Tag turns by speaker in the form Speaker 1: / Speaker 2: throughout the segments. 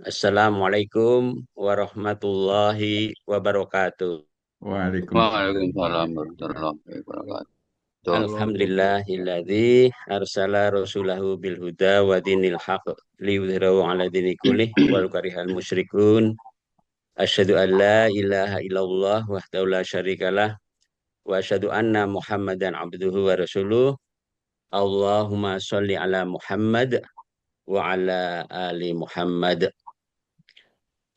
Speaker 1: Assalamualaikum warahmatullahi wabarakatuh.
Speaker 2: Waalaikumsalam
Speaker 3: Waalaikumsalam warahmatullahi wabarakatuh.
Speaker 1: Alhamdulillahilladzi arsala rasulahu bil huda wa dinil haq liyudhhirahu ala dini kullih walau karihal musyrikun. Asyhadu an la ilaha illallah wahdahu la syarikalah wa asyhadu anna Muhammadan abduhu wa rasuluh. Allahumma sholli ala Muhammad wa ala ali Muhammad.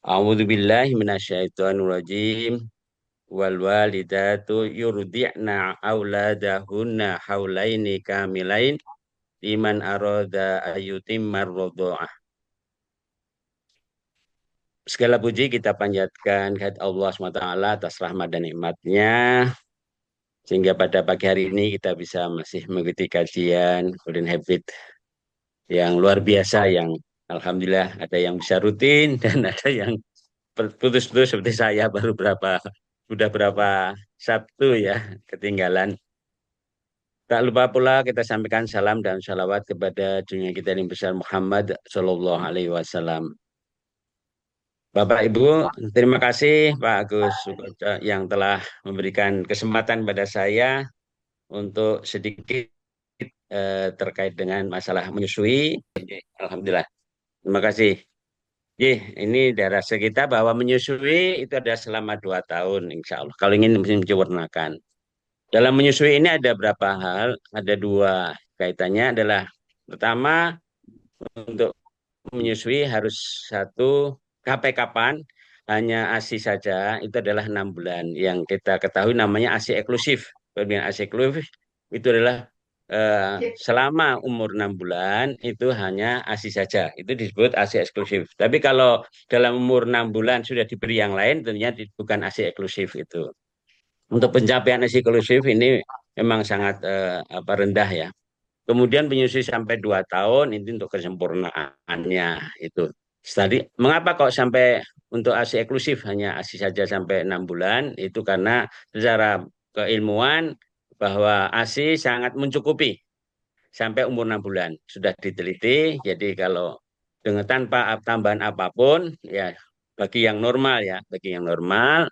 Speaker 1: A'udzu billahi minasyaitonir rajim. Wal walidatu yurdi'na auladahunna haulaini kamilain liman arada ayyutimmar radha'ah. Segala puji kita panjatkan kehadirat Allah SWT atas rahmat dan nikmatnya sehingga pada pagi hari ini kita bisa masih mengikuti kajian Golden Habit yang luar biasa, yang alhamdulillah ada yang bisa rutin dan ada yang putus-putus seperti saya sudah berapa Sabtu ya ketinggalan. Tak lupa pula kita sampaikan salam dan salawat kepada junjungan kita yang besar Muhammad Shallallahu Alaihi Wasallam. Bapak Ibu, terima kasih Pak Agus Sukoco yang telah memberikan kesempatan pada saya untuk sedikit terkait dengan masalah menyusui. Alhamdulillah, terima kasih. Ini dari rasa kita bahwa menyusui itu ada selama 2 tahun, insya Allah. Kalau ingin menyempurnakan. Dalam menyusui ini ada berapa hal, ada dua kaitannya adalah pertama untuk menyusui harus satu sampai kapan hanya ASI saja itu adalah 6 bulan yang kita ketahui namanya ASI eksklusif. Kemudian ASI eksklusif itu adalah selama umur 6 bulan itu hanya ASI saja itu disebut ASI eksklusif. Tapi kalau dalam umur 6 bulan sudah diberi yang lain tentunya bukan ASI eksklusif itu. Untuk pencapaian ASI eksklusif ini memang sangat rendah ya. Kemudian penyusui sampai 2 tahun itu untuk kesempurnaannya itu. Tadi mengapa kok sampai untuk ASI eksklusif hanya ASI saja sampai 6 bulan? Itu karena secara keilmuan bahwa ASI sangat mencukupi sampai umur 6 bulan. Sudah diteliti, jadi kalau dengan tanpa tambahan apapun ya bagi yang normal ya, bagi yang normal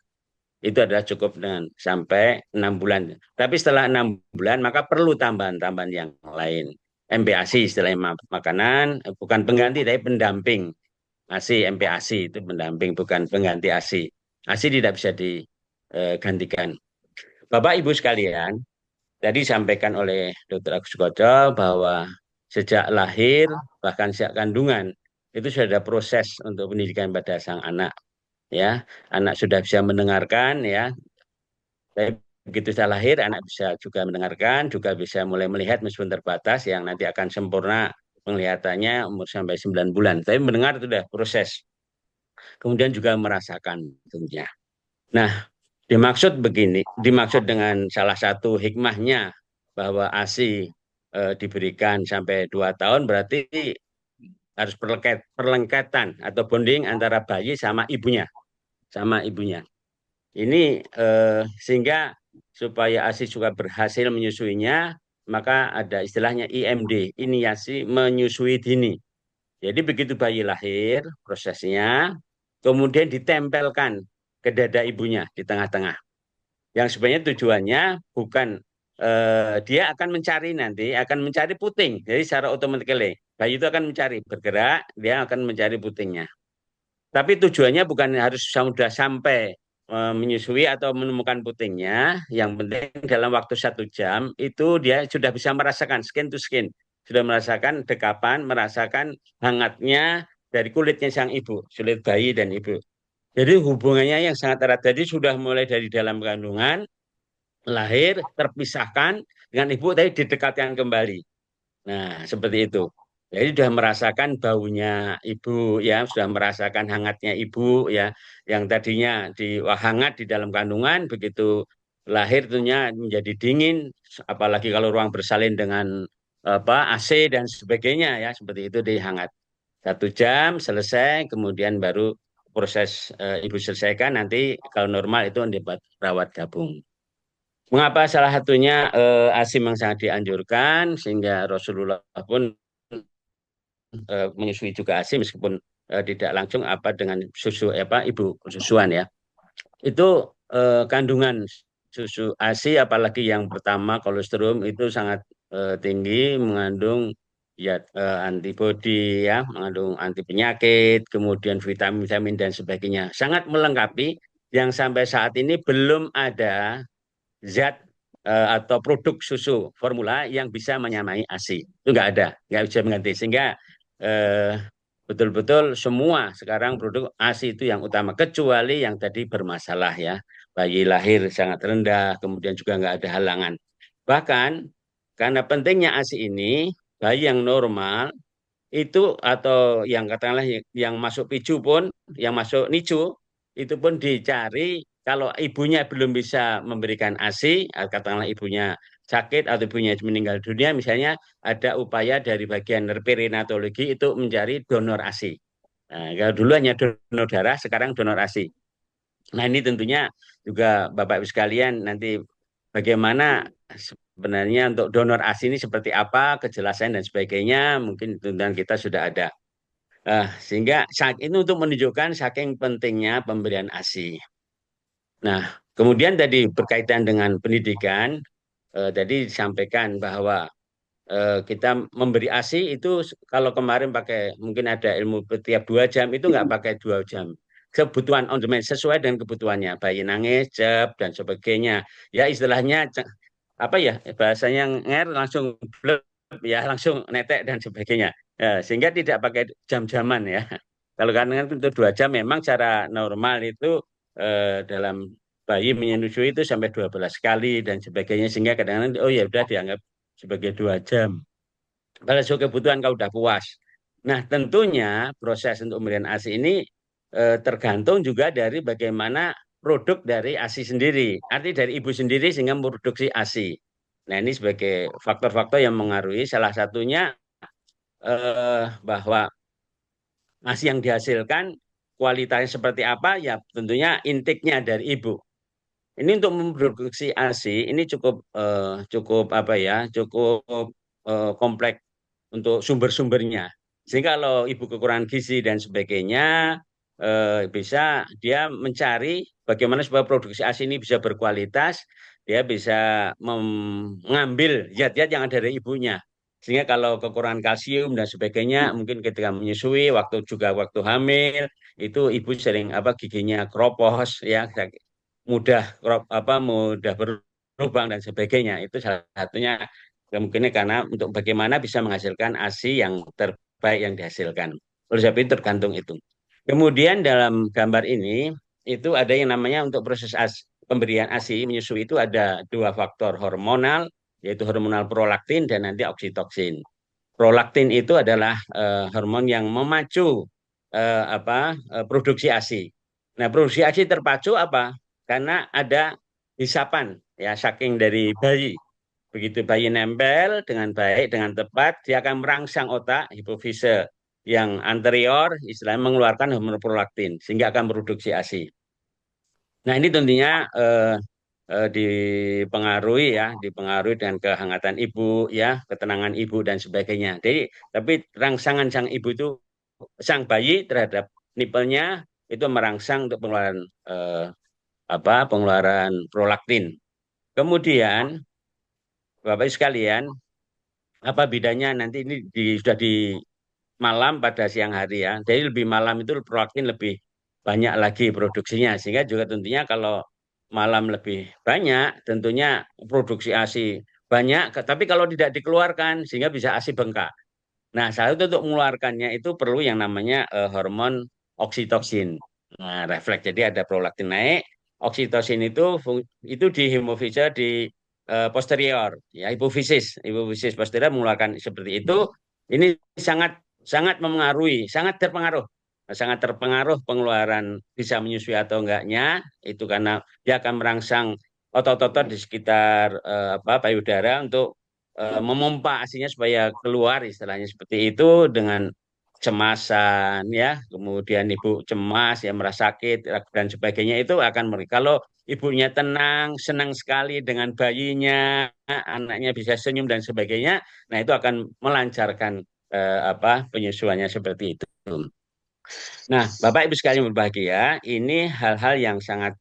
Speaker 1: itu adalah cukup dengan sampai 6 bulan. Tapi setelah 6 bulan maka perlu tambahan-tambahan yang lain. MPASI istilahnya makanan, bukan pengganti tapi pendamping. ASI, MPASI itu pendamping bukan pengganti ASI. ASI tidak bisa digantikan. Bapak Ibu sekalian, tadi disampaikan oleh Dr. Agus Koco bahwa sejak lahir bahkan sejak kandungan itu sudah ada proses untuk pendidikan pada sang anak ya. Anak sudah bisa mendengarkan ya, tapi begitu saya lahir, anak bisa juga mendengarkan, juga bisa mulai melihat meskipun terbatas, yang nanti akan sempurna penglihatannya umur sampai 9 bulan. Tapi mendengar itu sudah proses. Kemudian juga merasakan tentunya. Nah, dimaksud dengan salah satu hikmahnya bahwa ASI diberikan sampai 2 tahun berarti harus perlengketan atau bonding antara bayi sama ibunya. Ini sehingga supaya ASI juga berhasil menyusuinya, maka ada istilahnya IMD, inisiasi menyusui dini. Jadi begitu bayi lahir, prosesnya, kemudian ditempelkan ke dada ibunya di tengah-tengah. Yang sebenarnya tujuannya bukan dia akan mencari nanti, akan mencari puting. Jadi secara otomatis bayi itu akan mencari, bergerak, dia akan mencari putingnya. Tapi tujuannya bukan harus sudah sampai menyusui atau menemukan putingnya. Yang penting dalam waktu 1 jam itu dia sudah bisa merasakan skin to skin, sudah merasakan dekapan, merasakan hangatnya dari kulitnya sang ibu, kulit bayi dan ibu. Jadi hubungannya yang sangat erat. Jadi sudah mulai dari dalam kandungan, lahir, terpisahkan dengan ibu, tapi didekatkan kembali. Nah, seperti itu. Jadi sudah merasakan baunya ibu ya, sudah merasakan hangatnya ibu ya, yang tadinya hangat di dalam kandungan, begitu lahir tentunya menjadi dingin, apalagi kalau ruang bersalin dengan AC dan sebagainya ya, seperti itu dihangat. 1 jam selesai, kemudian baru proses ibu selesaikan, nanti kalau normal itu dibuat rawat gabung. Mengapa salah satunya ASI memang sangat dianjurkan sehingga Rasulullah pun menyusui juga ASI meskipun tidak langsung apa dengan susu apa ibu susuan ya. Itu kandungan susu ASI apalagi yang pertama kolostrum itu sangat tinggi, mengandung ya antibodi ya, mengandung anti penyakit, kemudian vitamin-vitamin dan sebagainya. Sangat melengkapi yang sampai saat ini belum ada zat atau produk susu formula yang bisa menyamai ASI. Itu nggak bisa mengganti. Sehingga eh, betul-betul semua sekarang produk ASI itu yang utama, kecuali yang tadi bermasalah ya. Bayi lahir sangat rendah, kemudian juga nggak ada halangan. Bahkan karena pentingnya ASI ini, bayi yang normal itu atau yang katakanlah yang masuk picu pun, yang masuk NICU itu pun dicari kalau ibunya belum bisa memberikan ASI, katakanlah ibunya sakit atau ibunya meninggal dunia, misalnya ada upaya dari bagian perinatologi itu mencari donor ASI. Nah, kalau dulu hanya donor darah, sekarang donor ASI. Nah, ini tentunya juga Bapak Ibu sekalian nanti bagaimana sebenarnya untuk donor ASI ini seperti apa, kejelasan dan sebagainya, mungkin tuntutan kita sudah ada. Sehingga saat ini untuk menunjukkan saking pentingnya pemberian ASI. Nah, kemudian tadi berkaitan dengan pendidikan, tadi disampaikan bahwa kita memberi ASI itu kalau kemarin pakai mungkin ada ilmu tiap 2 jam itu nggak pakai 2 jam. Kebutuhan on demand sesuai dengan kebutuhannya. Bayi nangis, cep dan sebagainya. Ya istilahnya apa ya bahasanya nger langsung blep ya langsung netek dan sebagainya. Sehingga tidak pakai jam-jaman ya. Kalau kan untuk 2 jam memang cara normal itu dalam bayi menyusui itu sampai 12 kali dan sebagainya sehingga kadang-kadang oh ya udah dianggap sebagai 2 jam. Kalau sesuai kebutuhan kau udah puas. Nah tentunya proses untuk pemberian ASI ini tergantung juga dari bagaimana produk dari ASI sendiri, arti dari ibu sendiri sehingga memproduksi ASI. Nah ini sebagai faktor-faktor yang mengaruhi salah satunya bahwa ASI yang dihasilkan kualitasnya seperti apa ya tentunya intiknya dari ibu. Ini untuk memproduksi ASI ini cukup apa ya cukup kompleks untuk sumber-sumbernya. Sehingga kalau ibu kekurangan gizi dan sebagainya bisa dia mencari bagaimana supaya produksi ASI ini bisa berkualitas, dia bisa mengambil zat-zat yang ada dari ibunya. Sehingga kalau kekurangan kalsium dan sebagainya, mungkin ketika menyusui, waktu hamil, itu ibu sering apa giginya kropos, ya mudah berlubang dan sebagainya. Itu salah satunya kemungkinan karena untuk bagaimana bisa menghasilkan ASI yang terbaik yang dihasilkan. Oleh sebab itu tergantung itu. Kemudian dalam gambar ini itu ada yang namanya untuk proses pemberian ASI menyusui itu ada 2 faktor hormonal yaitu hormonal prolaktin dan nanti oksitoksin. Prolaktin itu adalah hormon yang memacu produksi ASI. Nah, produksi ASI terpacu apa? Karena ada hisapan ya saking dari bayi. Begitu bayi nempel dengan baik dengan tepat, dia akan merangsang otak hipofise yang anterior, istilahnya mengeluarkan hormon prolaktin sehingga akan produksi ASI. Nah, ini tentunya dipengaruhi dengan kehangatan ibu, ya, ketenangan ibu dan sebagainya. Jadi, tapi rangsangan sang bayi terhadap nipelnya itu merangsang untuk pengeluaran pengeluaran prolaktin. Kemudian, Bapak Ibu sekalian, apa bedanya nanti ini sudah di malam pada siang hari ya. Jadi lebih malam itu prolaktin lebih banyak lagi produksinya. Sehingga juga tentunya kalau malam lebih banyak, tentunya produksi ASI banyak. Tapi kalau tidak dikeluarkan, sehingga bisa ASI bengkak. Nah, satu untuk mengeluarkannya itu perlu yang namanya hormon oksitoksin. Nah, refleks. Jadi ada prolaktin naik, oksitosin itu di hemofise di posterior, ya hipofisis posterior mengeluarkan seperti itu. Ini sangat sangat memengaruhi, sangat terpengaruh pengeluaran bisa menyusui atau enggaknya itu karena dia akan merangsang otot-otot di sekitar payudara untuk memompa asinya supaya keluar istilahnya seperti itu dengan cemasan ya kemudian ibu cemas ya merasa sakit dan sebagainya itu akan kalau ibunya tenang senang sekali dengan bayinya anaknya bisa senyum dan sebagainya nah itu akan melancarkan penyusuannya seperti itu. Nah, Bapak Ibu sekalian berbahagia, ini hal-hal yang sangat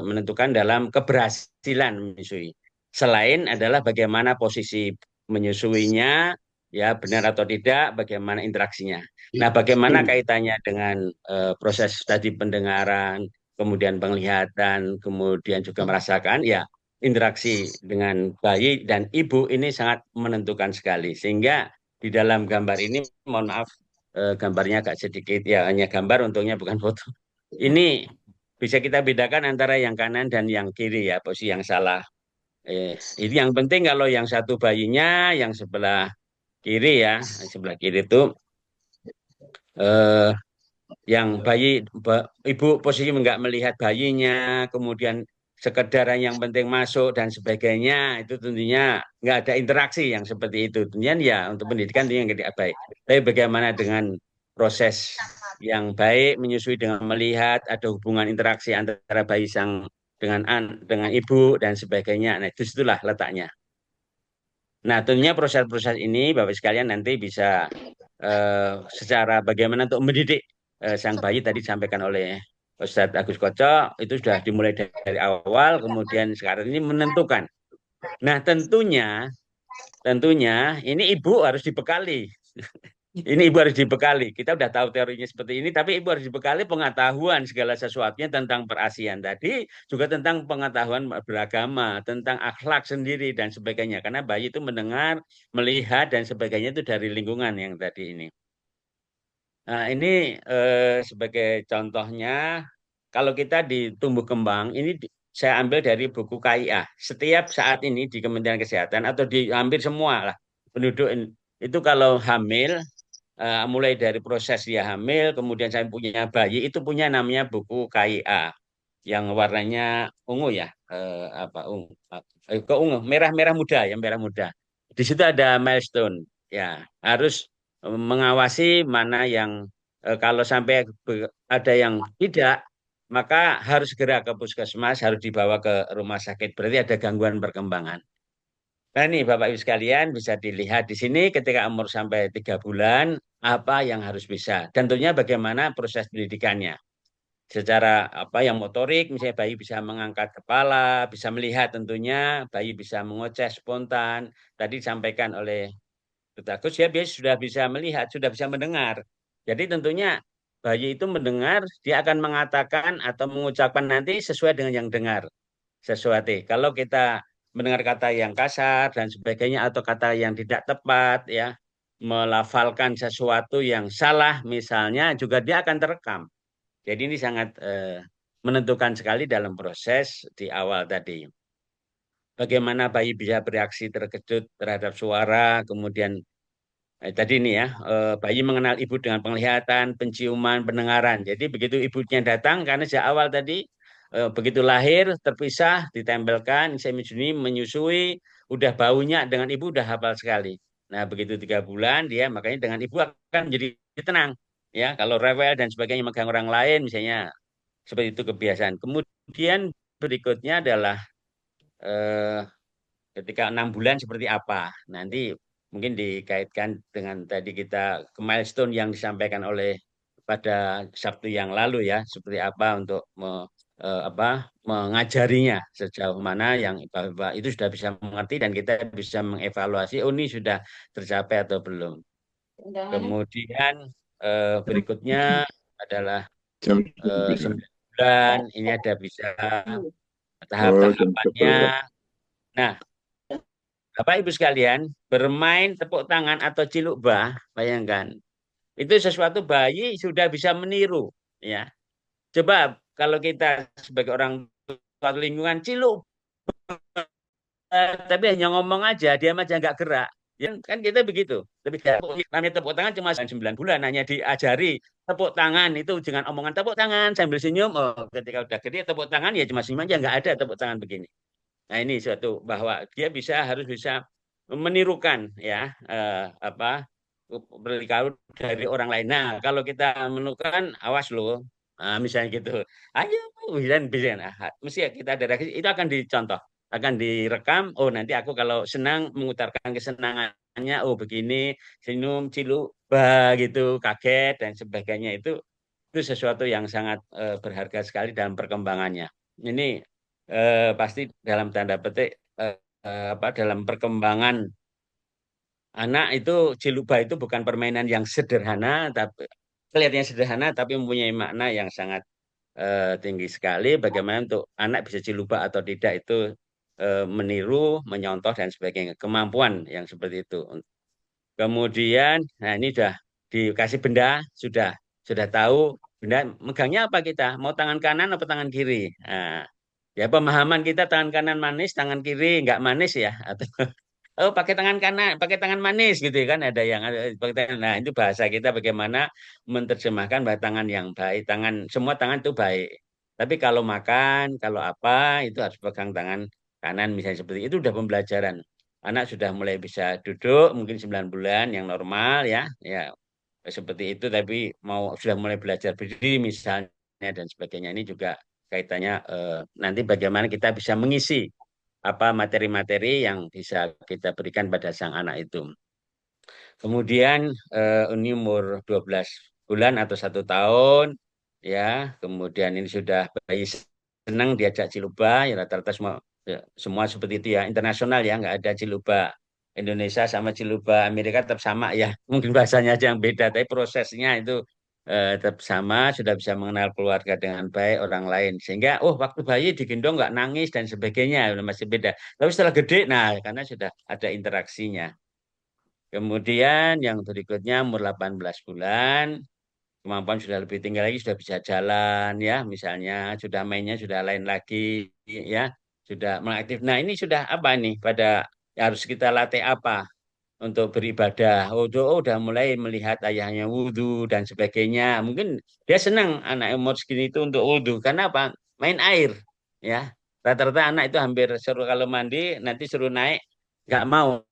Speaker 1: menentukan dalam keberhasilan menyusui. Selain adalah bagaimana posisi menyusuinya, ya benar atau tidak, bagaimana interaksinya. Nah, bagaimana kaitannya dengan proses tadi pendengaran, kemudian penglihatan, kemudian juga merasakan, ya interaksi dengan bayi dan ibu ini sangat menentukan sekali. Sehingga di dalam gambar ini, mohon maaf, gambarnya agak sedikit ya, hanya gambar untungnya bukan foto. Ini bisa kita bedakan antara yang kanan dan yang kiri ya, posisi yang salah. Ini yang penting kalau yang satu bayinya yang sebelah kiri ya, sebelah kiri itu eh, yang ibu posisi nggak melihat bayinya, kemudian sekedar yang penting masuk dan sebagainya, itu tentunya nggak ada interaksi yang seperti itu. Tentunya ya untuk pendidikan itu yang tidak baik. Tapi bagaimana dengan proses yang baik menyusui dengan melihat ada hubungan interaksi antara bayi sang dengan ibu dan sebagainya. Nah, itu situlah letaknya. Nah, tentunya proses-proses ini Bapak sekalian nanti bisa secara bagaimana untuk mendidik sang bayi tadi disampaikan oleh Ustadz Agus Koco itu sudah dimulai dari awal, kemudian sekarang ini menentukan. Nah, tentunya ini ibu harus dibekali. Ini ibu harus dibekali. Kita udah tahu teorinya seperti ini, tapi ibu harus dibekali pengetahuan segala sesuatunya tentang perasian tadi, juga tentang pengetahuan beragama, tentang akhlak sendiri dan sebagainya. Karena bayi itu mendengar, melihat dan sebagainya itu dari lingkungan yang tadi ini. Nah, ini sebagai contohnya, kalau kita di tumbuh kembang, ini saya ambil dari buku KIA. Setiap saat ini di Kementerian Kesehatan atau di hampir semua lah penduduk itu kalau hamil, mulai dari proses dia hamil, kemudian saya punya bayi, itu punya namanya buku KIA yang warnanya ungu ya, apa ungu, ke ungu, merah-merah muda ya, merah muda. Di situ ada milestone, ya harus mengawasi mana yang kalau sampai ada yang tidak, maka harus segera ke puskesmas, harus dibawa ke rumah sakit. Berarti ada gangguan perkembangan. Nah ini Bapak Ibu sekalian bisa dilihat di sini ketika umur sampai 3 bulan apa yang harus bisa dan tentunya bagaimana proses pendidikannya secara apa yang motorik misalnya bayi bisa mengangkat kepala, bisa melihat tentunya bayi bisa mengoceh spontan. Tadi disampaikan oleh Dr. Agus ya dia sudah bisa melihat, sudah bisa mendengar. Jadi tentunya bayi itu mendengar dia akan mengatakan atau mengucapkan nanti sesuai dengan yang dengar sesuatu. Kalau kita mendengar kata yang kasar dan sebagainya atau kata yang tidak tepat ya, melafalkan sesuatu yang salah misalnya juga dia akan terekam. Jadi ini sangat menentukan sekali dalam proses di awal tadi. Bagaimana bayi bisa bereaksi terkejut terhadap suara, kemudian tadi ini ya, bayi mengenal ibu dengan penglihatan, penciuman, pendengaran. Jadi begitu ibunya datang, karena sejak awal tadi, begitu lahir, terpisah, ditempelkan, semi-juni, menyusui, udah baunya dengan ibu udah hafal sekali. Nah begitu 3 bulan, dia makanya dengan ibu akan menjadi tenang. Ya, kalau rewel dan sebagainya megang orang lain, misalnya seperti itu kebiasaan. Kemudian berikutnya adalah eh, ketika 6 bulan seperti apa. Nanti mungkin dikaitkan dengan tadi kita ke milestone yang disampaikan oleh pada Sabtu yang lalu ya, seperti apa untuk mengajarinya sejauh mana yang Bapak itu sudah bisa mengerti dan kita bisa mengevaluasi, oh ini sudah tercapai atau belum. Kemudian berikutnya adalah
Speaker 3: Jam 9.
Speaker 1: 9 bulan, ini ada bisa
Speaker 3: Oh, jam
Speaker 1: tahap-tahapannya.
Speaker 3: 11.
Speaker 1: Nah, Bapak Ibu sekalian, bermain tepuk tangan atau ciluk bah, bayangkan. Itu sesuatu bayi sudah bisa meniru, ya. Coba kalau kita sebagai orang tua lingkungan ciluk, tapi hanya ngomong aja, dia aja nggak gerak. Ya, kan kita begitu. Tapi namanya tepuk tangan cuma 9 bulan, hanya diajari tepuk tangan itu dengan omongan tepuk tangan sambil senyum. Oh, ketika udah gede tepuk tangan ya cuma senyum aja, nggak ada tepuk tangan begini. Nah ini suatu bahwa dia harus bisa menirukan ya apa berlikau dari orang lain. Nah kalau kita menemukan awas loh, nah, misalnya gitu, ayo dan bisa, nah, mesti ya kita ada reaksi, itu akan dicontoh, akan direkam. Oh nanti aku kalau senang mengutarakan kesenangannya, oh begini, senyum, cilu, bah gitu, kaget dan sebagainya itu itu sesuatu yang sangat berharga sekali dalam perkembangannya. Ini pasti dalam tanda petik apa dalam perkembangan anak itu ciluba itu bukan permainan yang sederhana, tapi kelihatannya sederhana tapi mempunyai makna yang sangat tinggi sekali. Bagaimana untuk anak bisa ciluba atau tidak itu meniru, menyontoh dan sebagainya. Kemampuan yang seperti itu. Kemudian, nah ini sudah dikasih benda, sudah tahu benda megangnya apa kita, mau tangan kanan atau tangan kiri. Nah, ya pemahaman kita tangan kanan manis, tangan kiri nggak manis ya, atau oh pakai tangan kanan, pakai tangan manis gitu ya kan ada yang ada pakai nah itu bahasa kita bagaimana menerjemahkan bahwa tangan yang baik, tangan semua tangan itu baik. Tapi kalau makan, kalau apa itu harus pegang tangan kanan misalnya seperti itu udah pembelajaran. Anak sudah mulai bisa duduk mungkin 9 bulan yang normal ya, ya seperti itu tapi mau sudah mulai belajar berdiri misalnya dan sebagainya ini juga kaitannya nanti bagaimana kita bisa mengisi apa materi-materi yang bisa kita berikan pada sang anak itu. Kemudian ini umur 12 bulan atau 1 tahun, ya. Kemudian ini sudah bayi senang diajak ciluba, ya rata-rata semua ya, semua seperti itu ya, internasional ya, nggak ada ciluba Indonesia sama ciluba Amerika tetap sama ya. Mungkin bahasanya aja yang beda, tapi prosesnya itu tetap sama, sudah bisa mengenal keluarga dengan baik orang lain. Sehingga, oh waktu bayi digendong nggak nangis dan sebagainya, udah masih beda. Tapi setelah gede, nah karena sudah ada interaksinya. Kemudian yang berikutnya umur 18 bulan, kemampuan sudah lebih tinggi lagi, sudah bisa jalan ya, misalnya sudah mainnya sudah lain lagi ya, sudah mengaktif. Nah, ini sudah apa nih pada harus kita latih apa untuk beribadah. Udah mulai melihat ayahnya wudhu dan sebagainya. Mungkin dia senang anak umur segini itu untuk wudhu karena apa? Main air ya. Rata-rata anak itu hampir suruh kalau mandi nanti suruh naik nggak mau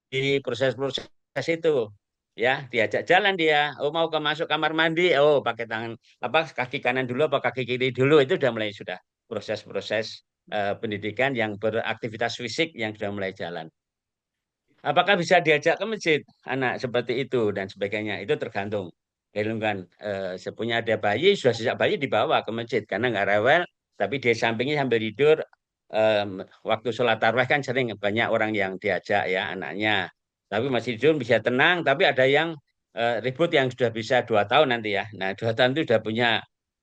Speaker 1: di proses-proses itu ya diajak jalan dia oh mau ke masuk kamar mandi oh pakai tangan apa kaki kanan dulu apa kaki kiri dulu itu udah mulai sudah proses-proses pendidikan yang beraktivitas fisik yang sudah mulai jalan. Apakah bisa diajak ke masjid anak seperti itu dan sebagainya itu tergantung. Kan sepunya ada bayi sudah sejak bayi dibawa ke masjid karena nggak rewel tapi di sampingnya sambil tidur em, waktu sholat tarawih kan sering banyak orang yang diajak ya anaknya. Tapi masih tidur bisa tenang tapi ada yang ribut yang sudah bisa 2 tahun nanti ya. Nah 2 tahun itu sudah punya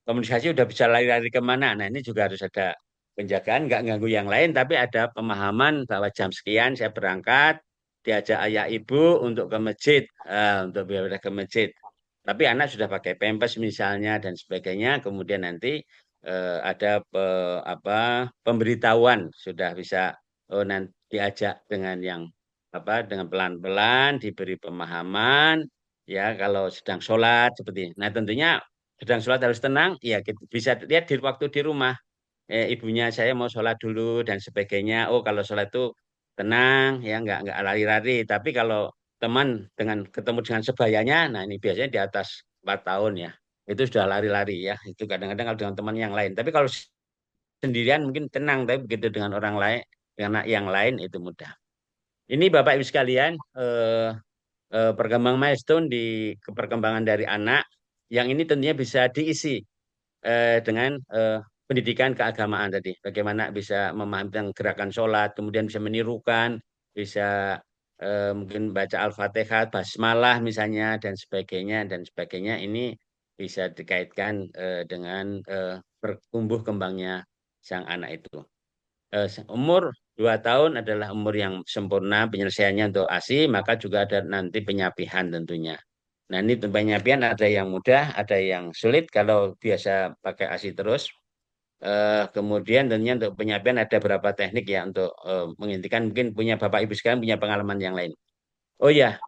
Speaker 1: komunikasi udah bisa lari-lari kemana. Nah ini juga harus ada penjagaan nggak ganggu yang lain tapi ada pemahaman bahwa jam sekian saya berangkat diajak ayah ibu untuk ke masjid, untuk beribadah ke masjid. Tapi anak sudah pakai pempes misalnya dan sebagainya, kemudian nanti ada apa pemberitahuan sudah bisa oh nanti diajak dengan yang apa dengan pelan-pelan diberi pemahaman ya kalau sedang sholat seperti ini. Nah tentunya sedang sholat harus tenang ya kita bisa lihat di waktu di rumah ibunya saya mau sholat dulu dan sebagainya. Oh kalau sholat itu tenang ya nggak lari-lari. Tapi kalau teman dengan ketemu dengan sebayanya, nah ini biasanya di atas 4 tahun ya. Itu sudah lari-lari ya. Itu kadang-kadang kalau dengan teman yang lain. Tapi kalau sendirian mungkin tenang, tapi begitu dengan orang lain, dengan anak yang lain itu mudah. Ini Bapak Ibu sekalian, perkembangan milestone di perkembangan dari anak yang ini tentunya bisa diisi dengan pendidikan keagamaan tadi. Bagaimana bisa memahami tentang gerakan sholat, kemudian bisa menirukan, bisa mungkin baca Al-Fatihah, basmalah misalnya, dan sebagainya, dan sebagainya. Ini bisa dikaitkan dengan bertumbuh kembangnya sang anak itu. Umur 2 tahun adalah umur yang sempurna penyelesaiannya untuk ASI, maka juga ada nanti penyapihan tentunya. Nah, ini penyapian ada yang mudah, ada yang sulit kalau biasa pakai ASI terus. Kemudian tentunya untuk penyapian ada beberapa teknik ya untuk menghentikan mungkin punya Bapak Ibu sekalian punya pengalaman yang lain. Oh ya,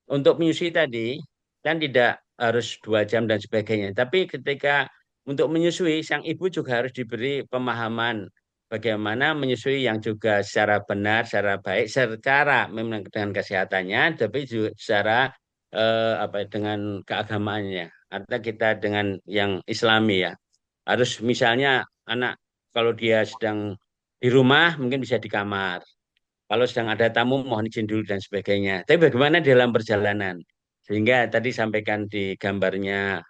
Speaker 1: untuk menyusui tadi kan tidak harus 2 jam dan sebagainya. Tapi ketika untuk menyusui, sang ibu juga harus diberi pemahaman bagaimana menyusui yang juga secara benar, secara baik, secara memang dengan kesehatannya, tapi juga secara apa dengan keagamaannya. Artinya kita dengan yang Islami ya. Harus misalnya anak kalau dia sedang di rumah mungkin bisa di kamar. Kalau sedang ada tamu mohon izin dulu dan sebagainya. Tapi bagaimana dalam perjalanan? Sehingga tadi sampaikan di gambarnya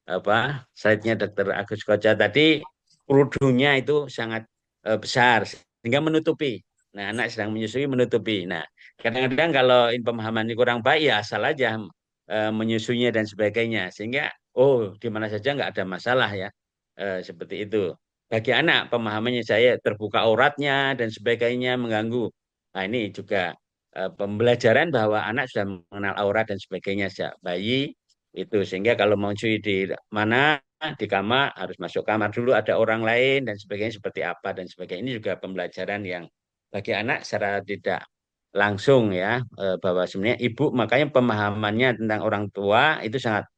Speaker 1: apa slide-nya Dokter Agus Koca tadi, kerudungnya itu sangat besar sehingga menutupi. Nah, anak sedang menyusui menutupi. Nah, kadang-kadang kalau pemahaman ini kurang baik ya asal aja menyusuinya dan sebagainya sehingga oh di mana saja nggak ada masalah ya. Seperti itu. Bagi anak pemahamannya saya terbuka auratnya dan sebagainya mengganggu. Nah, ini juga pembelajaran bahwa anak sudah mengenal aurat dan sebagainya sejak bayi itu sehingga kalau mau cuy di mana di kamar harus masuk kamar dulu ada orang lain dan sebagainya seperti apa dan sebagainya ini juga pembelajaran yang bagi anak secara tidak langsung ya bahwa sebenarnya ibu makanya pemahamannya tentang orang tua itu sangat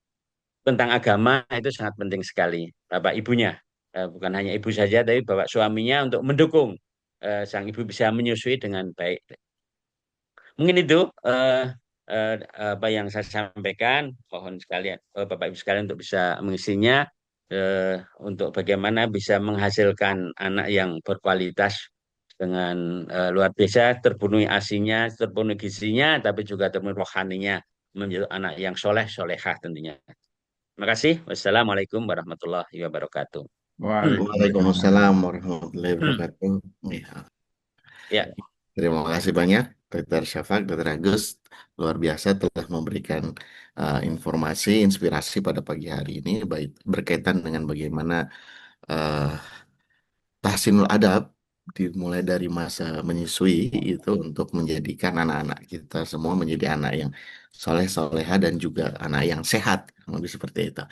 Speaker 1: tentang agama itu sangat penting sekali bapak ibunya. Bukan hanya ibu saja tapi bapak suaminya untuk mendukung sang ibu bisa menyusui dengan baik. Mungkin itu eh, eh, apa yang saya sampaikan. Mohon sekalian, Bapak Ibu sekalian untuk bisa mengisinya untuk bagaimana bisa menghasilkan anak yang berkualitas dengan luar biasa, terpenuhi asinya, terpenuhi gizinya, tapi juga terpenuhi rohaninya, menjadi anak yang soleh, solehah tentunya. Terima kasih. Wassalamualaikum warahmatullahi wabarakatuh.
Speaker 3: Waalaikumsalam warahmatullahi wabarakatuh. Ya,
Speaker 1: Ya,
Speaker 3: terima kasih banyak Dr. Syafaq, Dr. Agus. Luar biasa telah memberikan informasi, inspirasi pada pagi hari ini, baik berkaitan dengan bagaimana uh, tahsinul adab dimulai dari masa menyusui itu untuk menjadikan anak-anak kita semua menjadi anak yang soleh soleha dan juga anak yang sehat, lebih seperti itu.